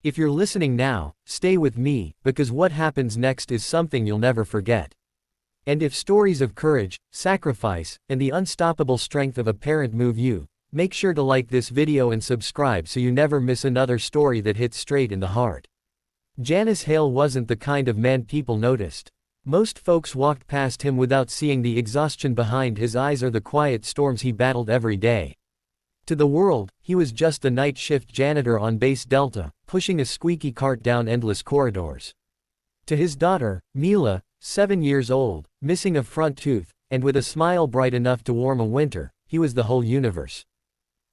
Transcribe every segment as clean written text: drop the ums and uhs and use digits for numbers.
If you're listening now, stay with me, because what happens next is something you'll never forget. And if stories of courage, sacrifice, and the unstoppable strength of a parent move you, make sure to like this video and subscribe so you never miss another story that hits straight in the heart. Janice Hale wasn't the kind of man people noticed. Most folks walked past him without seeing the exhaustion behind his eyes or the quiet storms he battled every day. To the world, he was just a night shift janitor on Base Delta, pushing a squeaky cart down endless corridors. To his daughter, Mila, 7 years old, missing a front tooth, and with a smile bright enough to warm a winter, he was the whole universe.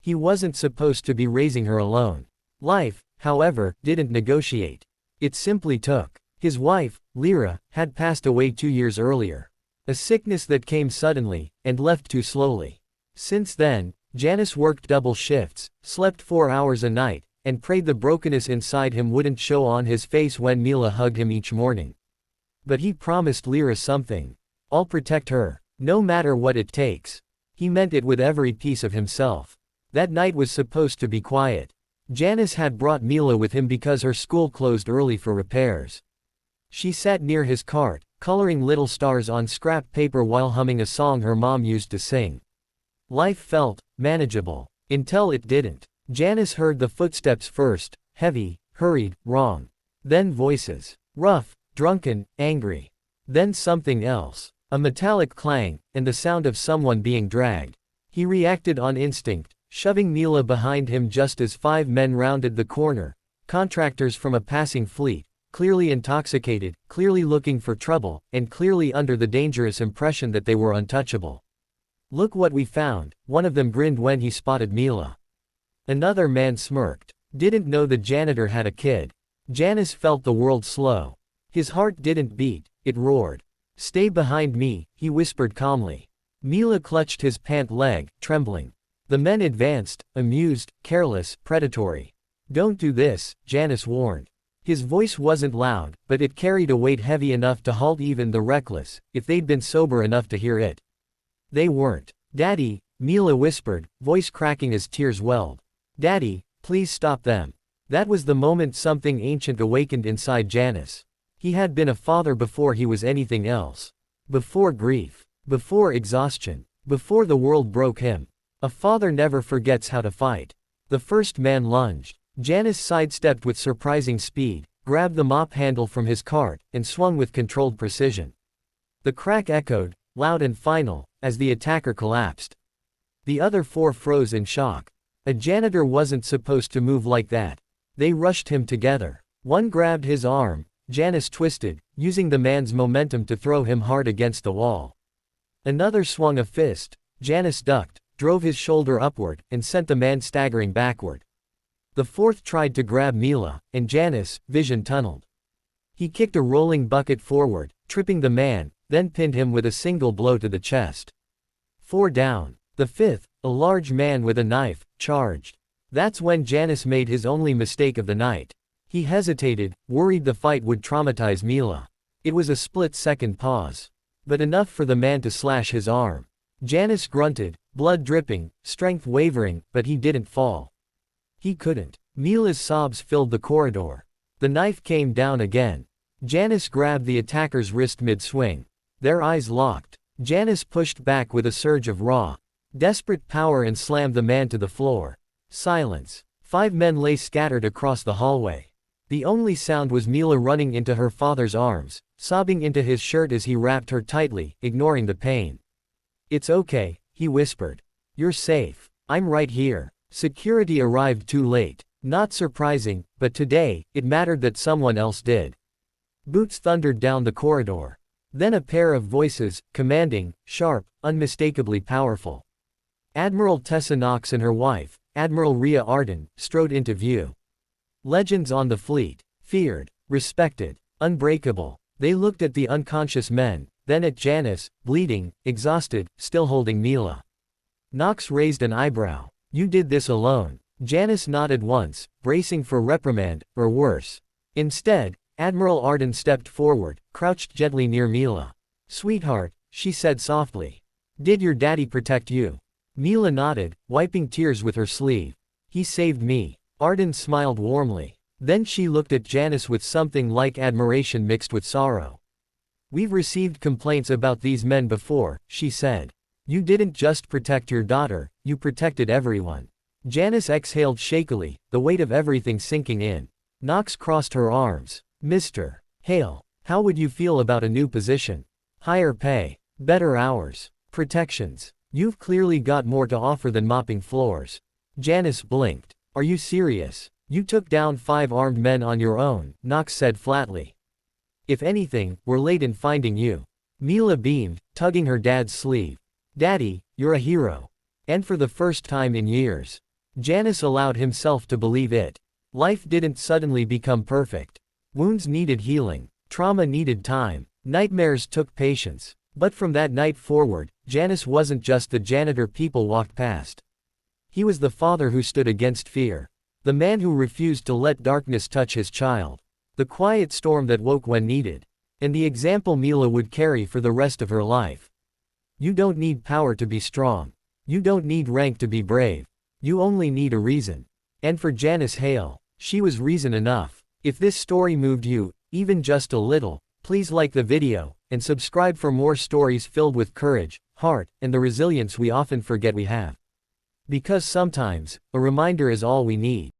He wasn't supposed to be raising her alone. Life, however, didn't negotiate. It simply took. His wife, Lyra, had passed away 2 years earlier. A sickness that came suddenly, and left too slowly. Since then, Janice worked double shifts, slept 4 hours a night, and prayed the brokenness inside him wouldn't show on his face when Mila hugged him each morning. But he promised Lyra something. I'll protect her, no matter what it takes. He meant it with every piece of himself. That night was supposed to be quiet. Janice had brought Mila with him because her school closed early for repairs. She sat near his cart, coloring little stars on scrap paper while humming a song her mom used to sing. Life felt manageable, until it didn't. Janice heard the footsteps first, heavy, hurried, wrong. Then voices. Rough, drunken, angry. Then something else. A metallic clang, and the sound of someone being dragged. He reacted on instinct, shoving Mila behind him just as 5 men rounded the corner. Contractors from a passing fleet, clearly intoxicated, clearly looking for trouble, and clearly under the dangerous impression that they were untouchable. Look what we found, one of them grinned when he spotted Mila. Another man smirked. Didn't know the janitor had a kid. Janice felt the world slow. His heart didn't beat, it roared. Stay behind me, he whispered calmly. Mila clutched his pant leg, trembling. The men advanced, amused, careless, predatory. Don't do this, Janice warned. His voice wasn't loud, but it carried a weight heavy enough to halt even the reckless, if they'd been sober enough to hear it. They weren't. Daddy, Mila whispered, voice cracking as tears welled. Daddy, please stop them. That was the moment something ancient awakened inside Janice. He had been a father before he was anything else. Before grief. Before exhaustion. Before the world broke him. A father never forgets how to fight. The first man lunged. Janice sidestepped with surprising speed, grabbed the mop handle from his cart, and swung with controlled precision. The crack echoed, loud and final, as the attacker collapsed. The other 4 froze in shock. A janitor wasn't supposed to move like that. They rushed him together. One grabbed his arm. Janice twisted, using the man's momentum to throw him hard against the wall. Another swung a fist. Janice ducked, drove his shoulder upward, and sent the man staggering backward. The 4th tried to grab Mila, and Janice, vision tunneled. He kicked a rolling bucket forward, tripping the man, then pinned him with a single blow to the chest. 4 down. The 5th, a large man with a knife, charged. That's when Janice made his only mistake of the night. He hesitated, worried the fight would traumatize Mila. It was a split-second pause. But enough for the man to slash his arm. Janice grunted, blood dripping, strength wavering, but he didn't fall. He couldn't. Mila's sobs filled the corridor. The knife came down again. Janice grabbed the attacker's wrist mid-swing. Their eyes locked. Janice pushed back with a surge of raw, desperate power and slammed the man to the floor. Silence. 5 men lay scattered across the hallway. The only sound was Mila running into her father's arms, sobbing into his shirt as he wrapped her tightly, ignoring the pain. It's okay, he whispered. You're safe. I'm right here. Security arrived too late. Not surprising, but today, it mattered that someone else did. Boots thundered down the corridor. Then a pair of voices, commanding, sharp, unmistakably powerful. Admiral Tessa Knox and her wife, Admiral Rhea Arden, strode into view. Legends on the fleet. Feared, respected, unbreakable. They looked at the unconscious men, then at Janice, bleeding, exhausted, still holding Mila. Knox raised an eyebrow. You did this alone. Janice nodded once, bracing for reprimand, or worse. Instead, Admiral Arden stepped forward, crouched gently near Mila. Sweetheart, she said softly. Did your daddy protect you? Mila nodded, wiping tears with her sleeve. He saved me. Arden smiled warmly. Then she looked at Janice with something like admiration mixed with sorrow. "We've received complaints about these men before," she said. "You didn't just protect your daughter, you protected everyone." Janice exhaled shakily, the weight of everything sinking in. Knox crossed her arms. "Mr. Hale, how would you feel about a new position? Higher pay, better hours, protections. You've clearly got more to offer than mopping floors." Janice blinked. "Are you serious? You took down 5 armed men on your own," Knox said flatly. "If anything, we're late in finding you." Mila beamed, tugging her dad's sleeve. "Daddy, you're a hero." And for the first time in years, Janice allowed himself to believe it. Life didn't suddenly become perfect. Wounds needed healing. Trauma needed time. Nightmares took patience. But from that night forward, Janice wasn't just the janitor people walked past. He was the father who stood against fear. The man who refused to let darkness touch his child. The quiet storm that woke when needed. And the example Mila would carry for the rest of her life. You don't need power to be strong. You don't need rank to be brave. You only need a reason. And for Janice Hale, she was reason enough. If this story moved you, even just a little, please like the video, and subscribe for more stories filled with courage, heart, and the resilience we often forget we have. Because sometimes, a reminder is all we need.